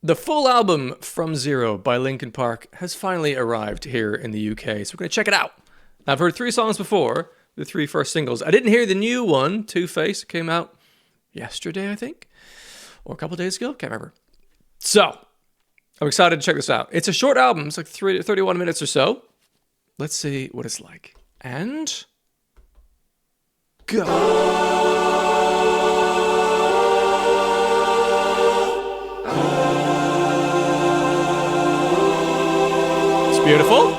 The full album From Zero by Linkin Park has finally arrived here in the UK, so we're going to check it out. I've heard 3 songs before, the 3 first singles. I didn't hear the new one, Two Face. It came out yesterday, I think, or a couple days ago. Can't remember. So, I'm excited to check this out. It's a short album. It's like 31 minutes or so. Let's see what it's like. And go. Beautiful.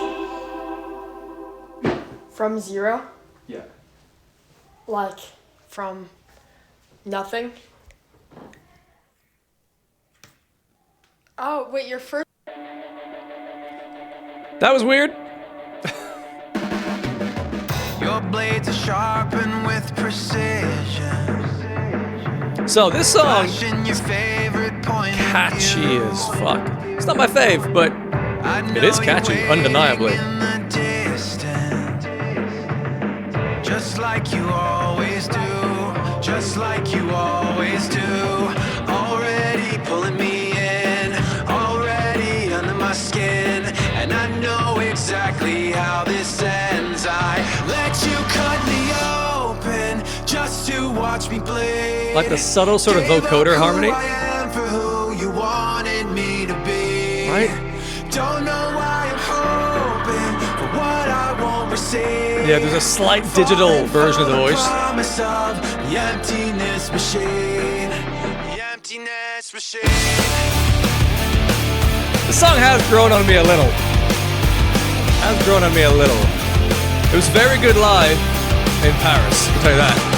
From zero? Yeah. Like, from nothing? Oh, wait, your first... That was weird. Your blades are sharpened with precision. So this song, your favorite point catchy as fuck. It's not my fave, but it is catchy, undeniably. Just like you always do, just like you always do. Already pulling me in, already under my skin. And I know exactly how this ends. I let you cut me open just to watch me bleed. Like the subtle sort of vocoder harmony. I am for who you wanted me to be. Right? Don't know why I'm hoping for what I won't receive. Yeah, there's a slight digital version of the voice. Promise of the emptiness machine. The emptiness machine. The song has grown on me a little. It was very good live in Paris, I'll tell you that.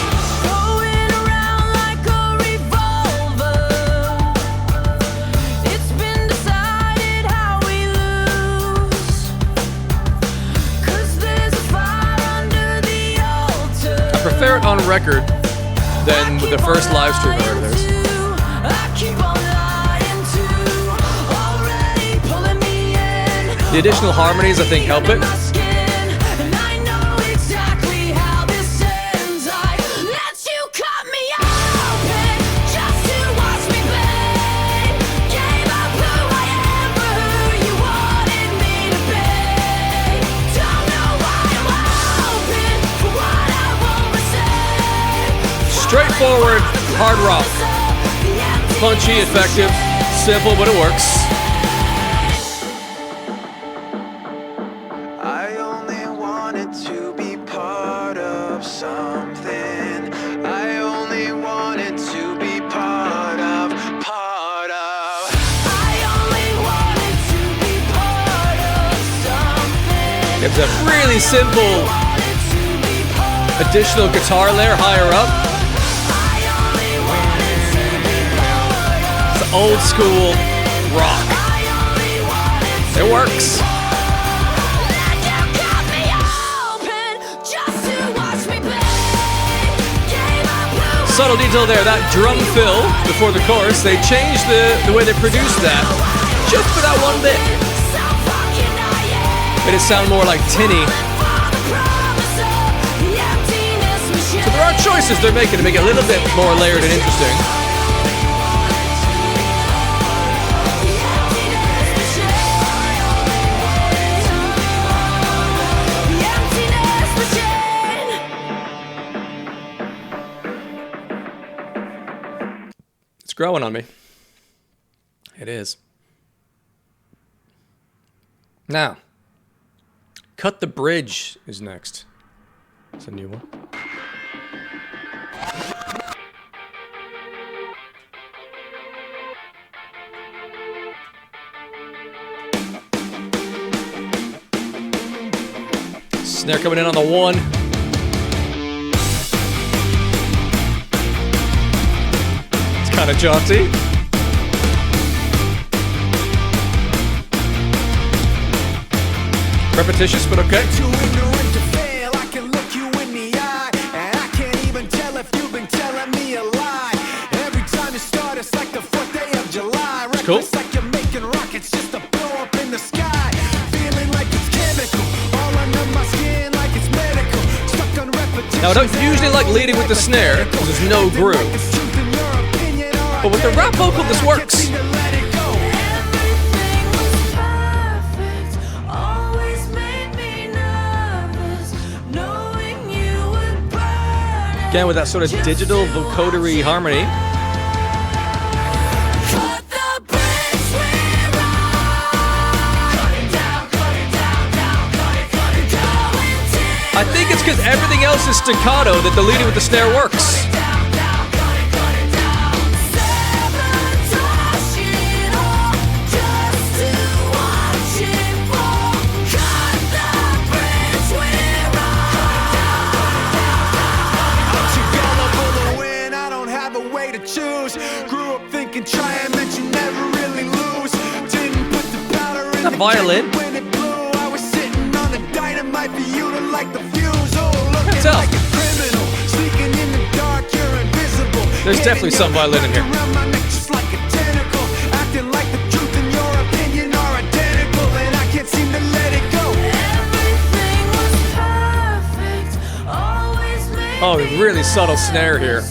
I prefer it on record than with the first live stream I heard of theirs. The additional harmonies, I think, help it. Straightforward, hard rock. Punchy, effective, simple, but it works. I only wanted to be part of something. I only wanted to be part of. I only wanted to be part of something. It's a really simple additional guitar layer higher up. Old school rock. It works. Subtle detail there, that drum fill before the chorus, they changed the way they produced that just for that one bit. Made it sound more like tinny. So there are choices they're making to make it a little bit more layered and interesting. Growing on me. It is. Now, Cut the Bridge is next. It's a new one. Snare coming in on the 1. Kind of jaunty. Repetitious, but okay. Too ignorant to fail. I can look you in the eye, and I can't even tell if you've been telling me a lie. Every time you start, it's like the 4th day of July. It's cool. Reckless like you're making rockets just to blow up in the sky. Feeling like it's chemical, all under my skin like it's medical. Stuck on repetition. Now I don't usually like leading with the snare because there's no groove. But with the rap vocal, this works. Again, with that sort of digital vocodery harmony. I think it's because everything else is staccato that the leading with the snare works. That violin. Can't tell. There's definitely some violin in here. Oh, really subtle snare here.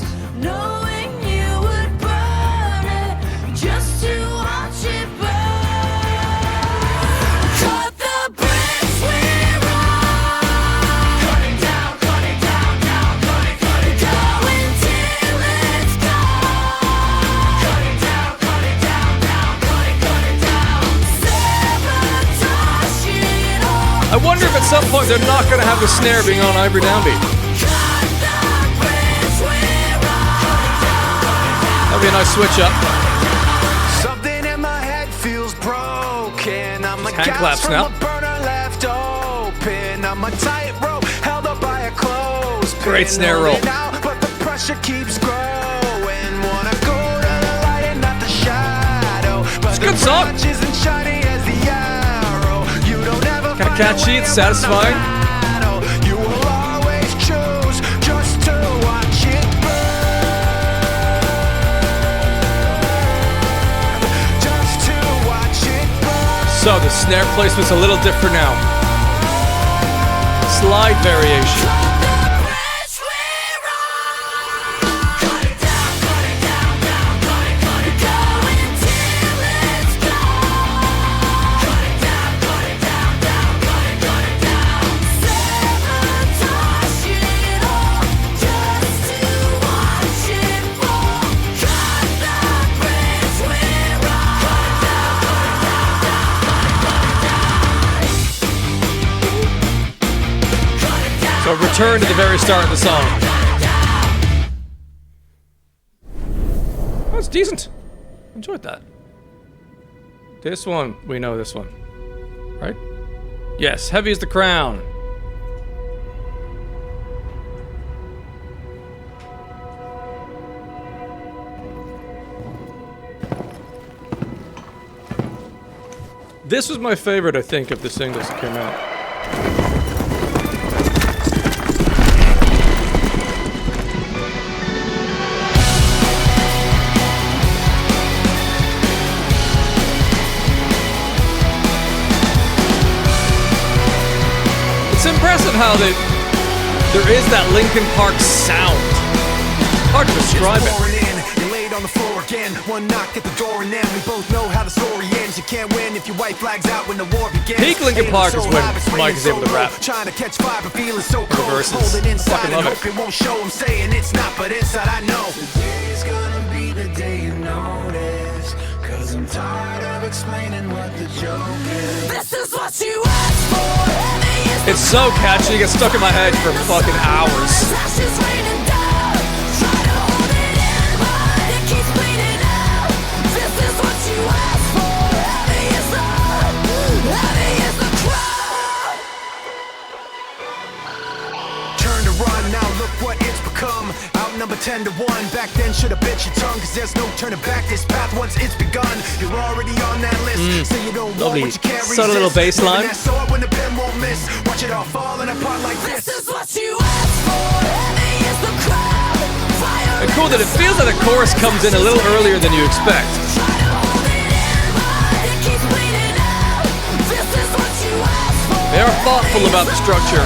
I wonder if at some point they're not going to have the snare being on every downbeat. That'd be a nice switch up. Something in my head feels broken. I'm a hand claps now. Left open. I'm a tightrope held up by a clothespin. Great snare roll. But the pressure keeps growing. Wanna go to the light and not the shadow. But it's a good song. Isn't shiny as the arrow. You don't ever kind of catchy, it's satisfying. You will always choose just to watch it burn. Just to watch it burn. So the snare placement's a little different now. Slide variation. So return to the very start of the song. Oh, it's decent. Enjoyed that. This one, we know this one. Right? Yes, Heavy as the Crown. This was my favorite, I think, of the singles that came out. It's impressive how there is that Linkin Park sound. Hard to describe it. On the floor again, one knock at the door and then we both know how the story ends. You can't win if your white flags out when the war begins. Peak Linkin Park is when Mike is able to rap. Trying to catch fire but feeling so cold. Verses. Hold it inside Fucking love and hope it won't show. I'm saying it's not, but inside I know. Today's gonna be the day you notice. Cause I'm tired of explaining what the joke is. This is what you asked for. It's so catchy, it gets stuck in my head for fucking hours. Number 10 to 1, back then should've bit your tongue. Cause there's no turning back this path once it's begun. You're already on that list. So you don't want what you can't resist. Subtle little bass line. That sword when the pen won't miss. Watch it all falling apart like this. This is what you asked for. Heavy is the crowd. And cool that it feels like the chorus comes in a little earlier than you expect. They are thoughtful about the structure.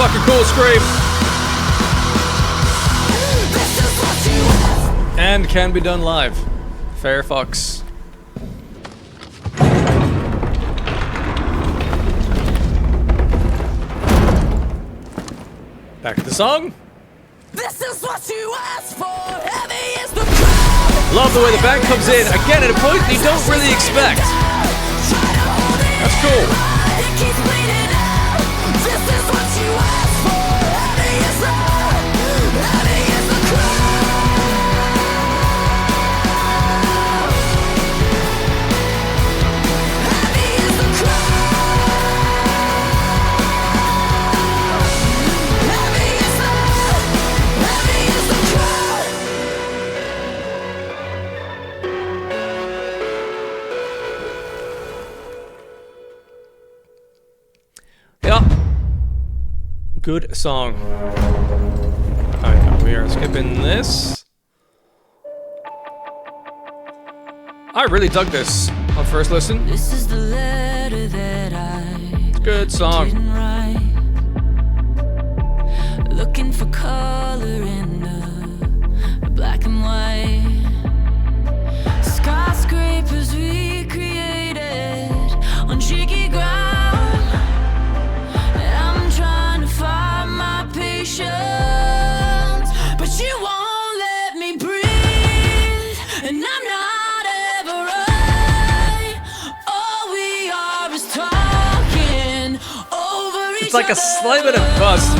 fucking cool scream. And can be done live. Fair fucks. Back to the song. This is what you asked for. Heavy is the crowd. Love the way the band comes in again at a point you don't really expect. That's cool. It keeps bleeding out. This is what you asked for. Heavy is the crowd. Heavy is the crowd. Heavy is the crowd. Yeah. Good song. Alright, we are skipping this. I really dug this on first listen. This is the letter that It's a good song. didn't write. Looking for color in the black and white. Skyscrapers recreated on shaky ground. I'm trying to find my patience, but you won't let me breathe, and I'm not ever right. All we are is talking over each It's like a other. slight bit of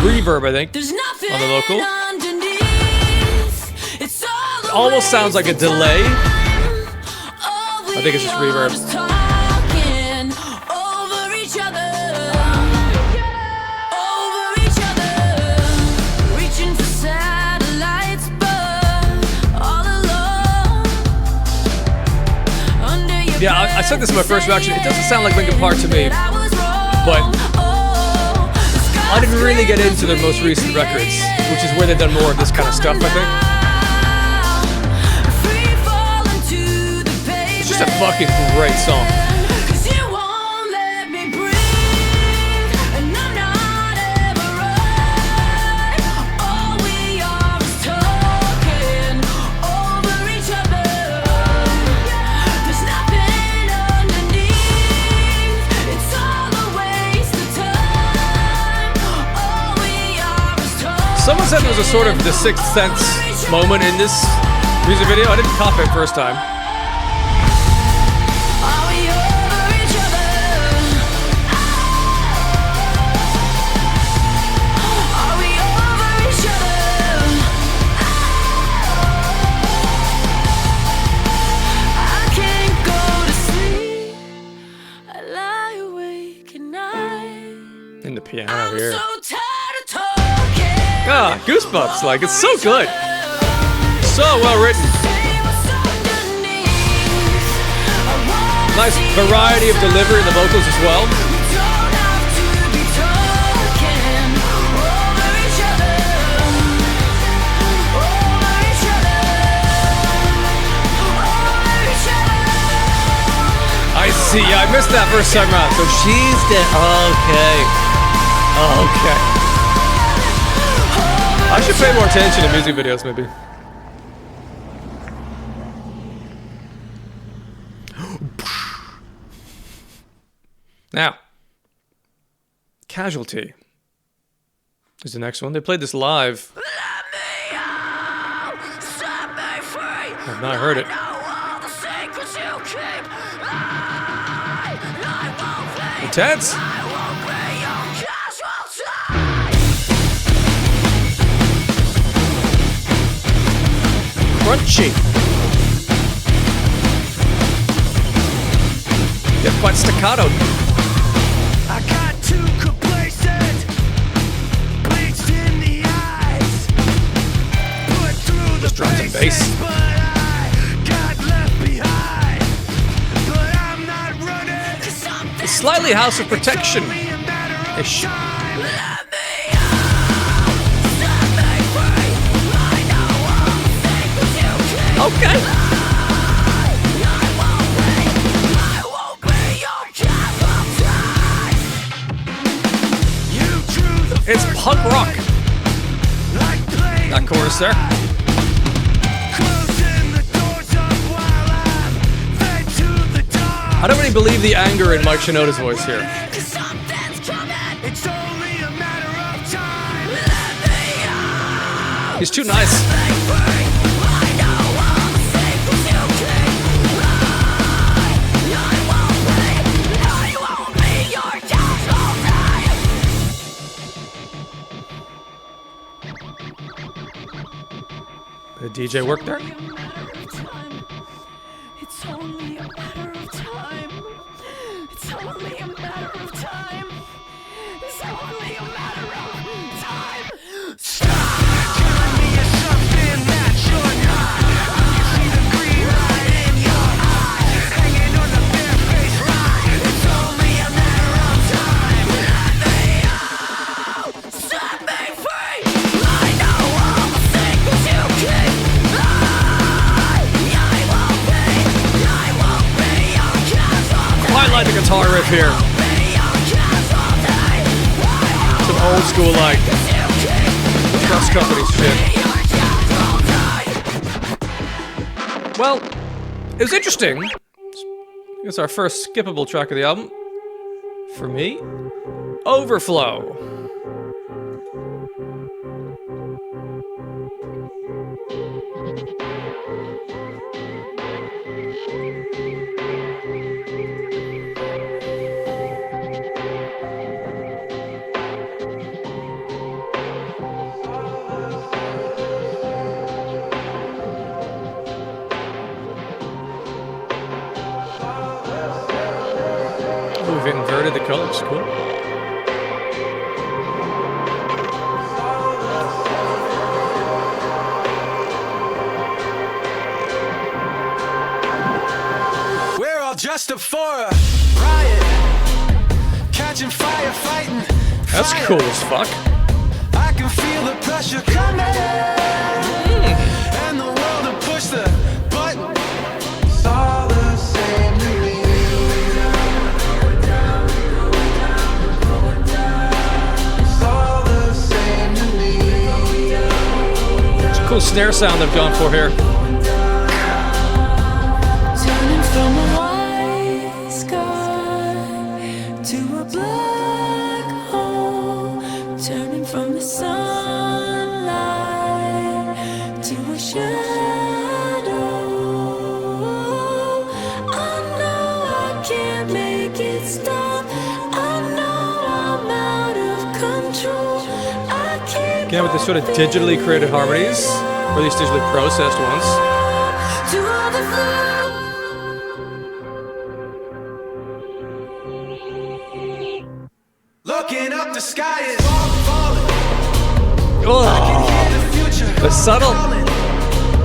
reverb, I think. There's nothing on the vocal. underneath. It's all the Almost sounds like a waste of delay. time. I think it's just reverb. All we are is talking over each other. Over each other. Reaching for satellites, but all alone. Under your Yeah, I said this in my first reaction. It doesn't sound like Linkin Park to me, but I didn't really get into their most recent records, which is where they've done more of this kind of stuff, I think. It's just a fucking great song. Someone said there was a sort of the Sixth Sense moment in this music video. I didn't cop it first time. In the piano here. Ah, goosebumps, like, it's so good. So well written. Nice variety of delivery in the vocals as well. I see, I missed that first time around. So she's dead. Okay. I should pay more attention to music videos, maybe. Now, Casualty is the next one. They played this live. I've not heard it. Intense. Crunchy. Yeah, quite staccato. I got too complacent, bleached in the eyes, put through the Drums and bass. paces, but I got left behind. But I'm not running. It's slightly House of Protection ish. Okay. It's punk rock. That chorus there. I don't really believe the anger in Mike Shinoda's voice here. He's too nice. The DJ work there? It's only a matter of time. It's only a matter of time. It's only a matter of time. Stop! Telling me you're something that you're not. You see the green light in your eyes, hanging on the bare face line. It's only a matter of time. Let me out. Set me free. I know all the secrets you keep. I like the guitar riff here. Some old school like Trust Company shit. Well, it was interesting. It's our first skippable track of the album. For me, Overflow. We've inverted the colors, cool. We're all just up for a riot, catching fire, fighting. That's fire. cool as fuck. I can feel the pressure coming, and the world to push the button. It's all the same to me. It's all the same to me. It's a cool snare sound they've gone for here. Turning from a white sky to a black hole, turning from the sunlight to a shadow. I know I can't make it stop. I know I'm out of control. I can't Again with the sort of digitally created harmonies, or at least digitally processed ones. to overflow. Looking up, the sky is falling. Oh, Hear the future the subtle, calling.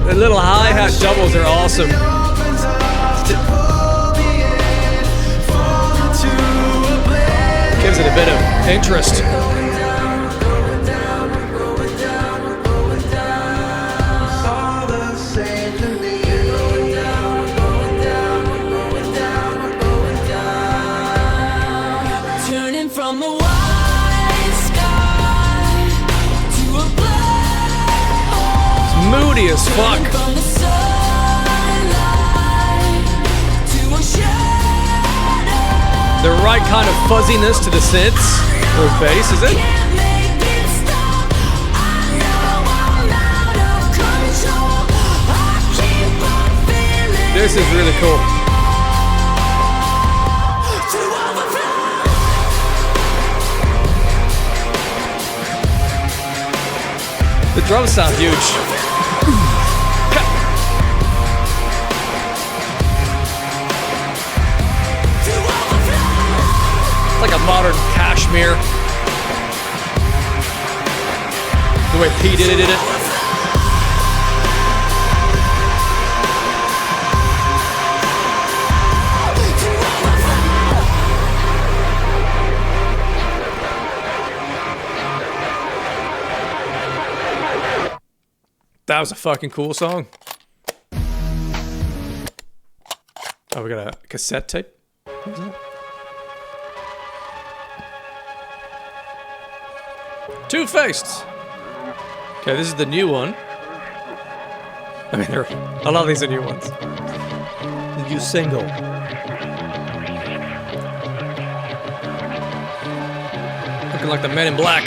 the little hi-hat doubles are awesome. It opens up to pull me in, fall into a blend. Gives it a bit of interest. It's all the same to me. Turning from a white sky to a black hole. Moody as fuck. From the sunlight to a shadow. The right kind of fuzziness to the synths or bass, is it? Can't make it stop. I know I'm out of control. I keep on feeling This is really cool. to overflow. The drums sound huge. It's like a modern Kashmir. The way P did it. That was a fucking cool song. Oh, we got a cassette tape? Two-Faced. Okay, this is the new one. I mean, a lot of these are new ones. The new single. Looking like the Men in Black.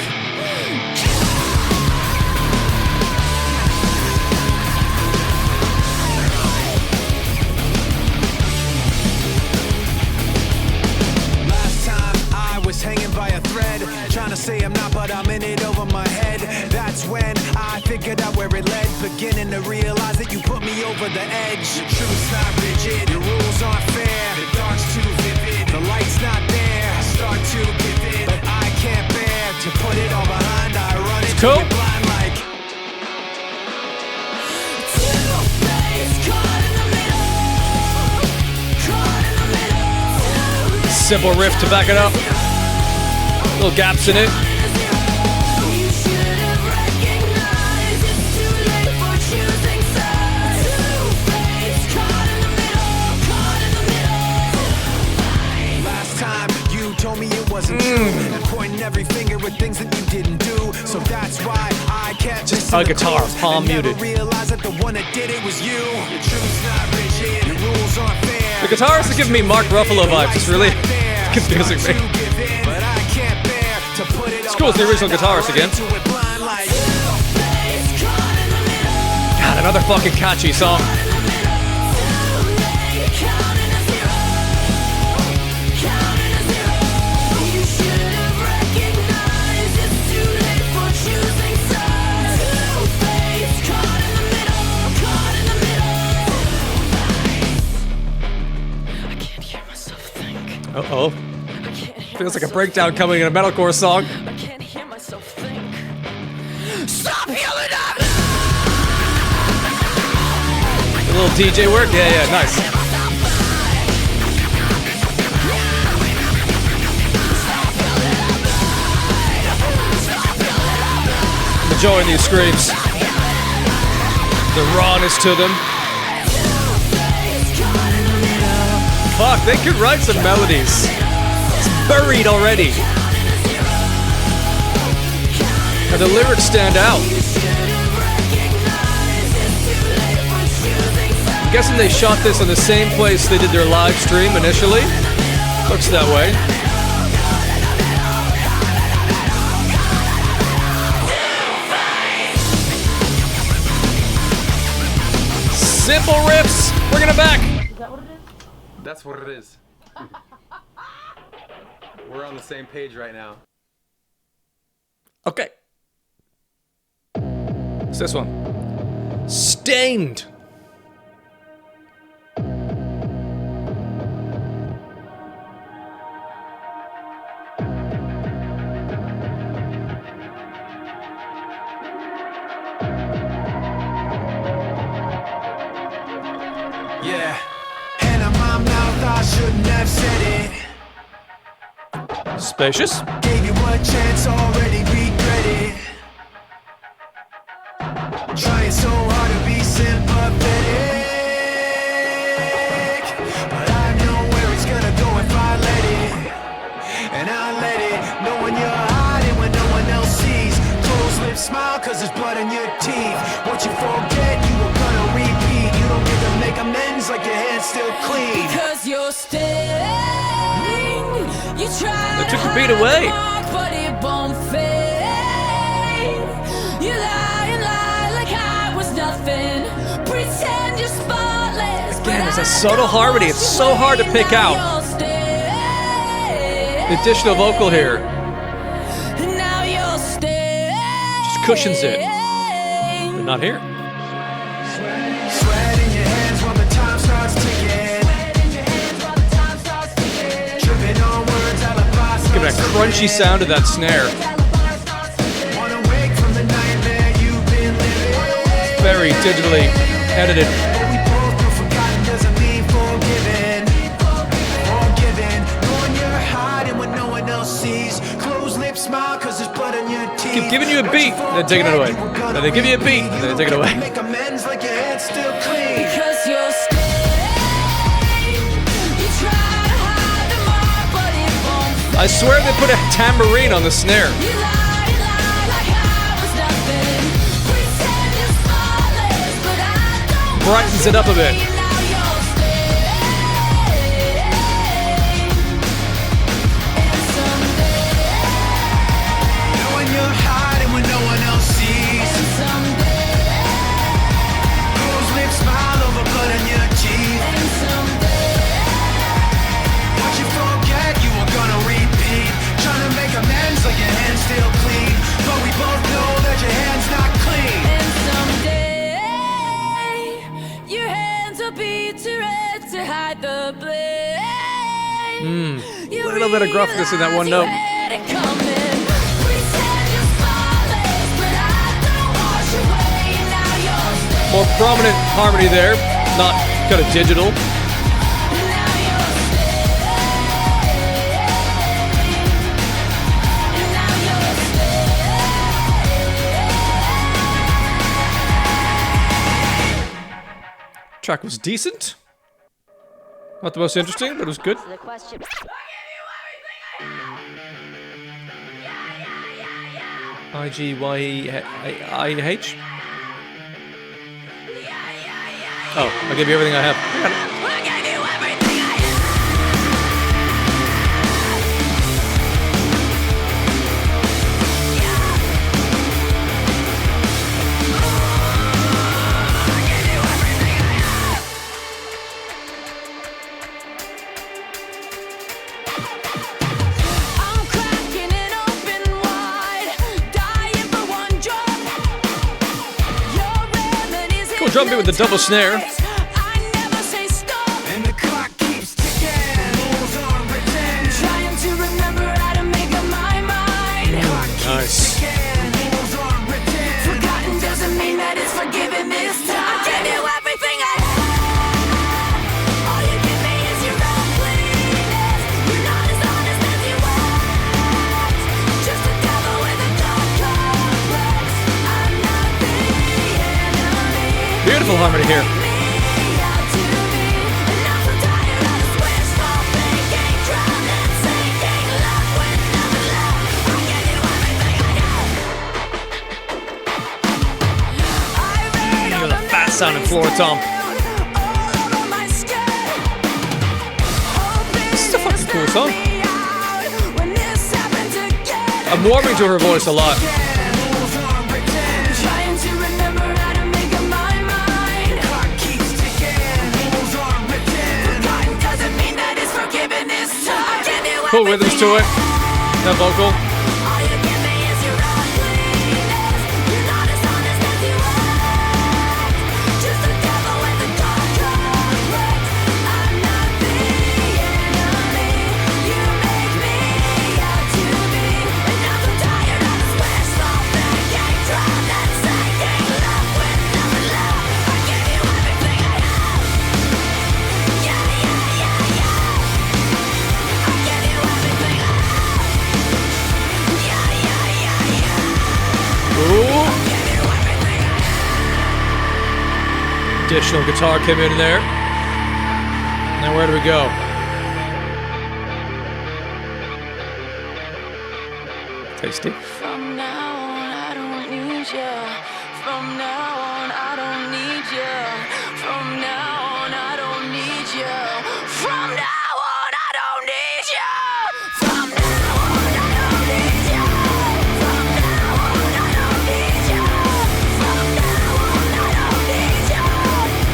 Last time I was hanging by a thread, trying to say I'm not, but I'm in it over my head. That's when I figured out where it led, beginning to realize that you put me over the edge. The truth's not rigid, your rules aren't fair. The dark's too vivid, the light's not there. I start to give in, but I can't bear to put it all behind. I run into Cool. it blind like Two-faced, caught in the middle. Caught in the middle. Simple riff to back it up. Little gaps in it. You should have recognized it's too late for choosing sides. Two-faced, caught in the middle. Caught in the middle. last time you told me it wasn't true, and pointing every finger at things that you didn't do. So that's why I kept Just missing a the guitar, calls palm and never muted. realized that the one that did it was you. Your truth's not rigid, your rules aren't fair. The guitarist is giving me Mark Ruffalo vibes. It's really confusing me. It's cool, it's the original guitarist again. God, another fucking catchy song. Uh-oh. Feels like a breakdown coming in a metalcore song. I can't hear myself think. Stop yelling at me! A little DJ work? Yeah, nice. I'm enjoying these screams. The rawness to them. Fuck, they could write some melodies. It's buried already. And the lyrics stand out. I'm guessing they shot this on the same place they did their live stream initially. Looks that way. Simple riffs, bringing it back. That's what it is. We're on the same page right now. Okay. It's this one. Stained. Yeah, hand in my mouth, I shouldn't have said it. Spacious. Gave you a chance, already regret it. Trying so hard to be sympathetic, but I know where it's gonna go if I let it. And I let it, knowing you're hiding when no one else sees. Closed lips, smile, cause there's blood in your teeth. What you forget, you were gonna repeat. You don't get to make amends like your hands still clean. Because you're staying. You try They took the beat away. but it won't fade. You lie and lie like I was nothing. Pretend you're spotless. Again, it's a subtle harmony. It's so hard to pick out. The additional vocal here Now you're staying. just cushions it, but not here. Sweat in your hands while the time starts ticking. Tripping on words, alibis. Give it a crunchy sound to that snare. Wanna wake from the nightmare you've been living. Very digitally edited. What we both do forgotten doesn't mean forgiven. Forgiven, knowing you're hiding when no one else sees. Closed lips, smile, cause there's blood on your teeth. Keep giving you a beat, then taking it away. Then they give you a beat, and then they take it away. Make amends like your head's still clean. Because you're staying. You try to hide the mark, but it won't. I swear they put a tambourine on the snare. You lie brightens it up a bit. Knowing you're hiding when no one else sees. Closed lips, smile over blood in your teeth. What you forget, you were gonna repeat. Trying to make amends like your hands still clean. But we both know that your hand's not clean. And someday your hands will be too red to hide the blame. A little bit of gruffness in that one note. More prominent harmony there, not kind of digital. Track was decent. Not the most interesting, but it was good. The question. IGYEIH. Oh, I'll give you everything I have. I got it. I'm cracking it open wide, dying for one drop. Your remedies Cool drum beat with the double snare. I never say stop. And the clock keeps ticking. Rules are written. Trying to remember how to make up my mind. Nice. Rules are written. Forgotten doesn't mean that it's forgiven this time. I give you everything I have. All you give me is your own cleanness. You're not as honest as you act. Just a devil with a dark complex. I'm not the enemy. Beautiful harmony here. Me out to be. And I'm so tired of this wishful thinking. Drowned and sinking. Love with nothing left. I give you everything I have. Look at the fat sounding floor tom. This is a fucking cool song. I'm warming to her voice a lot. Cool rhythms to it. That vocal. Ooh. Additional guitar came in there. Now where do we go? Tasty. From now on, I don't need you. From now on, I don't need you. From now on, I don't need you. From now on, I don't need you. From now on, I don't need you. From now on, I don't need you. From now on, I don't need you.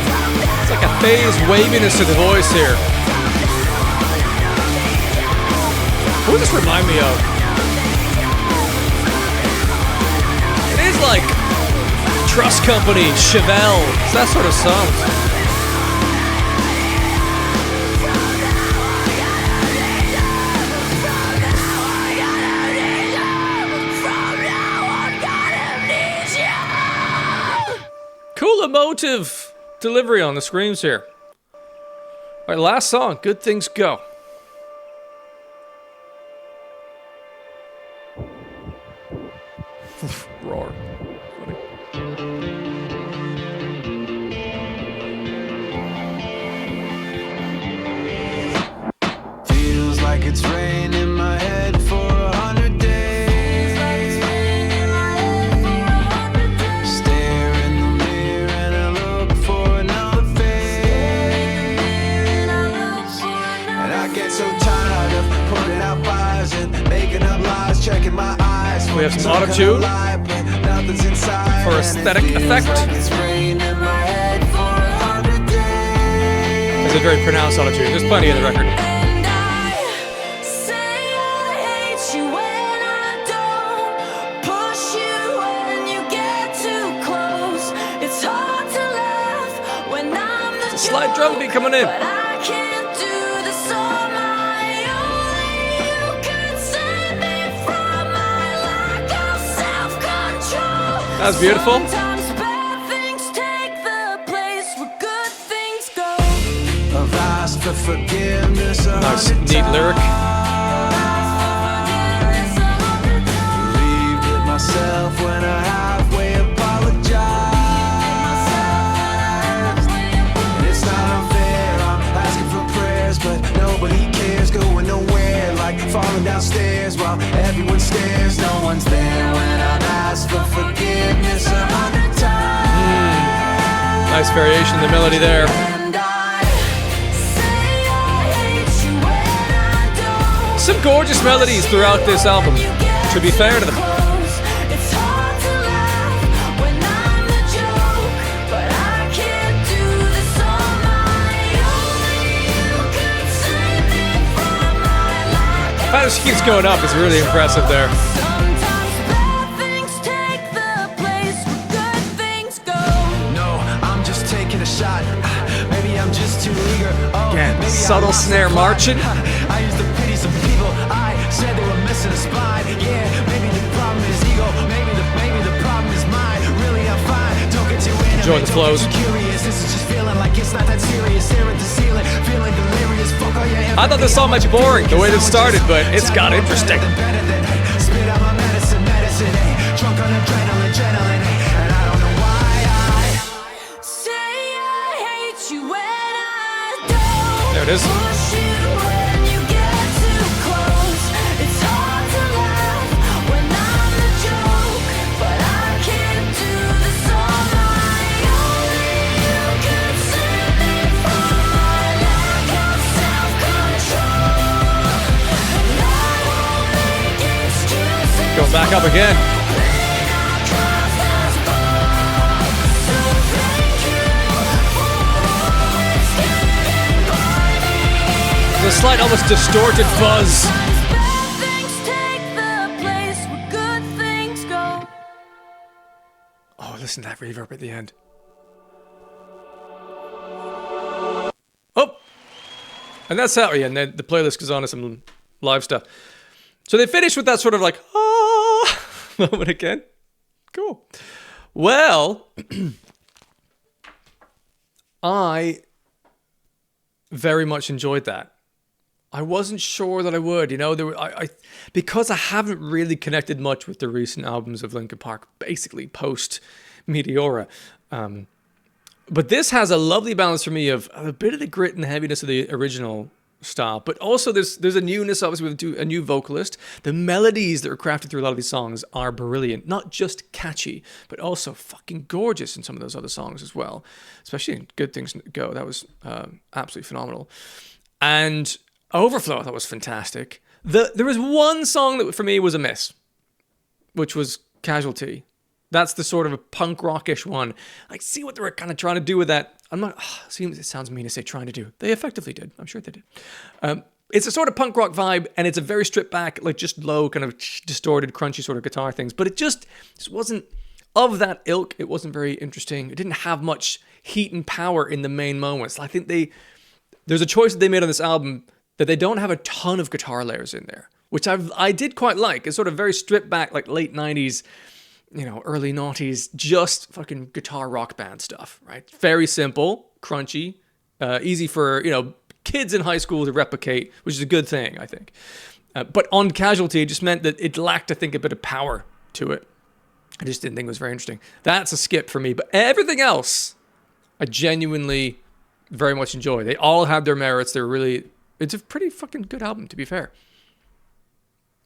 From now It's like a phased waviness to the voice here. Who does this remind me of? It is like Trust Company, Chevelle. It's that sort of sound. Cool emotive delivery on the screams here. All right, last song, Good Things Go. Roar. Funny. Feels like it's rain in my head for 100 days. Stare in the mirror and I look for an checking my eyes. We have some auto-tune Nothing's inside. for aesthetic effect. It's rained in my head for 100 days. It's a very pronounced auto-tune. There's plenty in the record. And I say I hate you when I don't push you when you get too close. It's hard to laugh when I'm the Slight drum beat coming in. but I can't do this on my own. You could save me from my lack of self-control. That was beautiful. Sometimes bad things take the place where good things go. I've asked for forgiveness. Nice, neat lyric. Believed it myself when I halfway apologized. And it's not unfair, I'm asking for prayers, but nobody cares. Going nowhere, like falling downstairs while everyone stares. No one's there when I've asked for forgiveness 100 times. Nice variation in the melody there. And I say I hate you when I don't. Some gorgeous melodies throughout this album, to be fair to them. It's hard to laugh when I'm the joke, but I can't do this on my own. You could save me from my lack of How she keeps going up is really impressive there. Sometimes bad things take the place where good things go. No, I'm just taking a shot. Maybe I'm just too eager. Oh, Again, maybe I subtle lost snare the plot. marching. I used to pity some people. I said they were missing a spine. Yeah, maybe the problem is ego. Maybe the problem is mine. Really, I'm fine. Don't get too intimate. Enjoy the flows. Don't get too curious. This is just feeling like it's not that serious. Stare at the ceiling, feeling delirious. Fuck all your I thought this song might be boring the way this started, but it's got interesting. Spit out my medicine, hey. Drunk on adrenaline, hey. And I don't know why Say I hate you when I don't. There it is. Push you when you get too close. It's hard to laugh when I'm the joke, but I can't do this on my own. You could save me from my lack of self-control. And I won't make excuses. Going back up again. The slight, almost distorted fuzz. Bad things take the place where good things go. Oh, listen to that reverb at the end. Oh! And that's how, yeah, and then the playlist goes on to some live stuff. So they finish with that sort of like, ah, moment again. Cool. Well, I very much enjoyed that. I wasn't sure that I would, you know, because I haven't really connected much with the recent albums of Linkin Park, basically post Meteora. But this has a lovely balance for me of a bit of the grit and heaviness of the original style, but also there's a newness, obviously, with a new vocalist. The melodies that are crafted through a lot of these songs are brilliant, not just catchy, but also fucking gorgeous in some of those other songs as well, especially in Good Things Go. That was absolutely phenomenal. And Overflow, I thought, was fantastic. There was one song that for me was a miss, which was Casualty. That's the sort of a punk rockish one. I see what they were kind of trying to do with that. I'm not. It sounds mean to say trying to do. They effectively did. I'm sure they did. It's a sort of punk rock vibe, and it's a very stripped back, like just low, kind of distorted, crunchy sort of guitar things. But it just wasn't of that ilk. It wasn't very interesting. It didn't have much heat and power in the main moments. I think there's a choice that they made on this album that they don't have a ton of guitar layers in there, which I did quite like. It's sort of very stripped back, like late 90s, early noughties, just fucking guitar rock band stuff, right? Very simple, crunchy, easy for, kids in high school to replicate, which is a good thing, I think. But on Casualty, it just meant that it lacked, I think, a bit of power to it. I just didn't think it was very interesting. That's a skip for me. But everything else, I genuinely very much enjoy. They all have their merits. It's a pretty fucking good album, to be fair.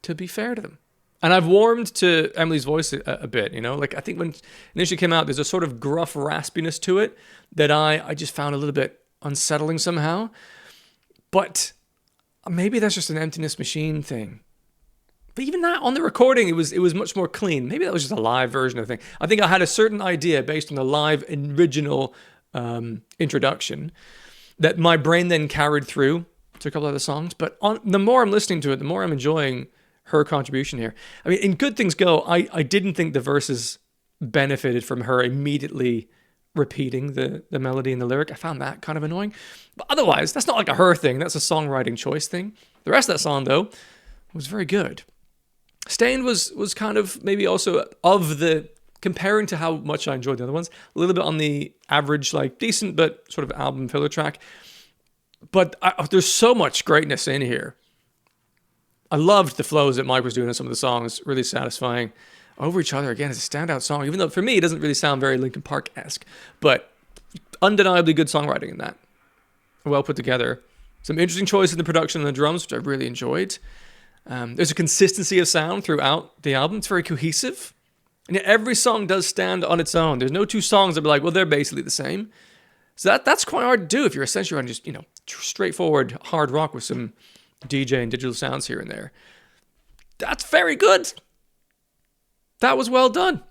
To be fair to them. And I've warmed to Emily's voice a bit, Like, I think when it initially came out, there's a sort of gruff raspiness to it that I just found a little bit unsettling somehow. But maybe that's just an Emptiness Machine thing But even that, on the recording, it was much more clean. Maybe that was just a live version of the thing. I think I had a certain idea based on the live original introduction that my brain then carried through to a couple other songs. But the more I'm listening to it, the more I'm enjoying her contribution here. I mean, in Good Things Go, I didn't think the verses benefited from her immediately repeating the melody and the lyric. I found that kind of annoying. But otherwise, that's not like a her thing. That's a songwriting choice thing. The rest of that song, though, was very good. Stained was kind of maybe also of the, comparing to how much I enjoyed the other ones, a little bit on the average, like decent, but sort of album filler track. But there's so much greatness in here. I loved the flows that Mike was doing on some of the songs, really satisfying. Over Each Other, again, is a standout song, even though for me it doesn't really sound very Linkin Park-esque, but undeniably good songwriting in that. Well put together. Some interesting choices in the production and the drums, which I really enjoyed. There's a consistency of sound throughout the album. It's very cohesive. And yet every song does stand on its own. There's no two songs that be like, well, they're basically the same. So that's quite hard to do if you're essentially on just, straightforward hard rock with some DJ and digital sounds here and there. That's very good. That was well done.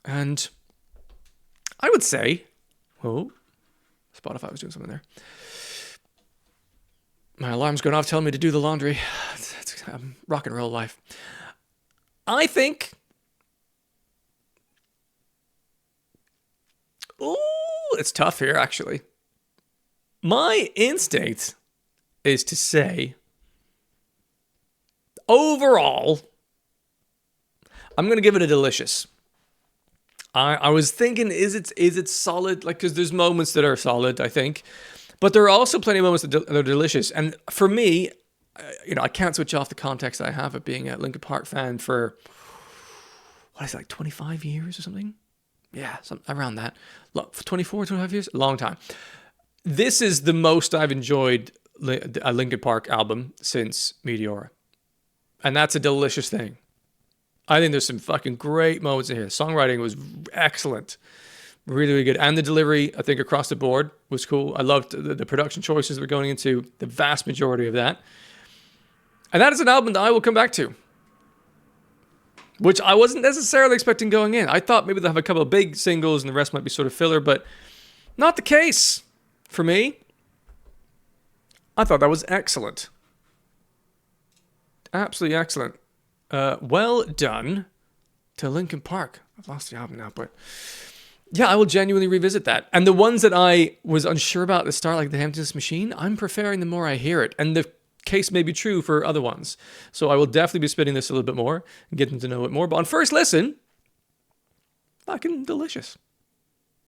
And I would say, Spotify was doing something there. My alarm's going off telling me to do the laundry. It's rock and roll life. I think... it's tough here, actually. My instinct is to say, overall, I'm going to give it a delicious. I was thinking, is it solid? Like, because there's moments that are solid, I think. But there are also plenty of moments that are delicious. And for me, I can't switch off the context I have of being a Linkin Park fan for, 25 years or something? Yeah, around that. 24, 25 years? A long time. This is the most I've enjoyed a Linkin Park album since Meteora. And that's a delicious thing. I think there's some fucking great moments in here. Songwriting was excellent. Really, really good. And the delivery, I think, across the board was cool. I loved the production choices we're going into, the vast majority of that. And that is an album that I will come back to, which I wasn't necessarily expecting going in. I thought maybe they'll have a couple of big singles and the rest might be sort of filler, but not the case for me. I thought that was excellent. Absolutely excellent. Well done to Linkin Park. I've lost the album now, but... yeah, I will genuinely revisit that. And the ones that I was unsure about at the start, like the Emptiness Machine, I'm preferring the more I hear it. And the case may be true for other ones. So I will definitely be spitting this a little bit more and getting to know it more. But on first listen, fucking delicious.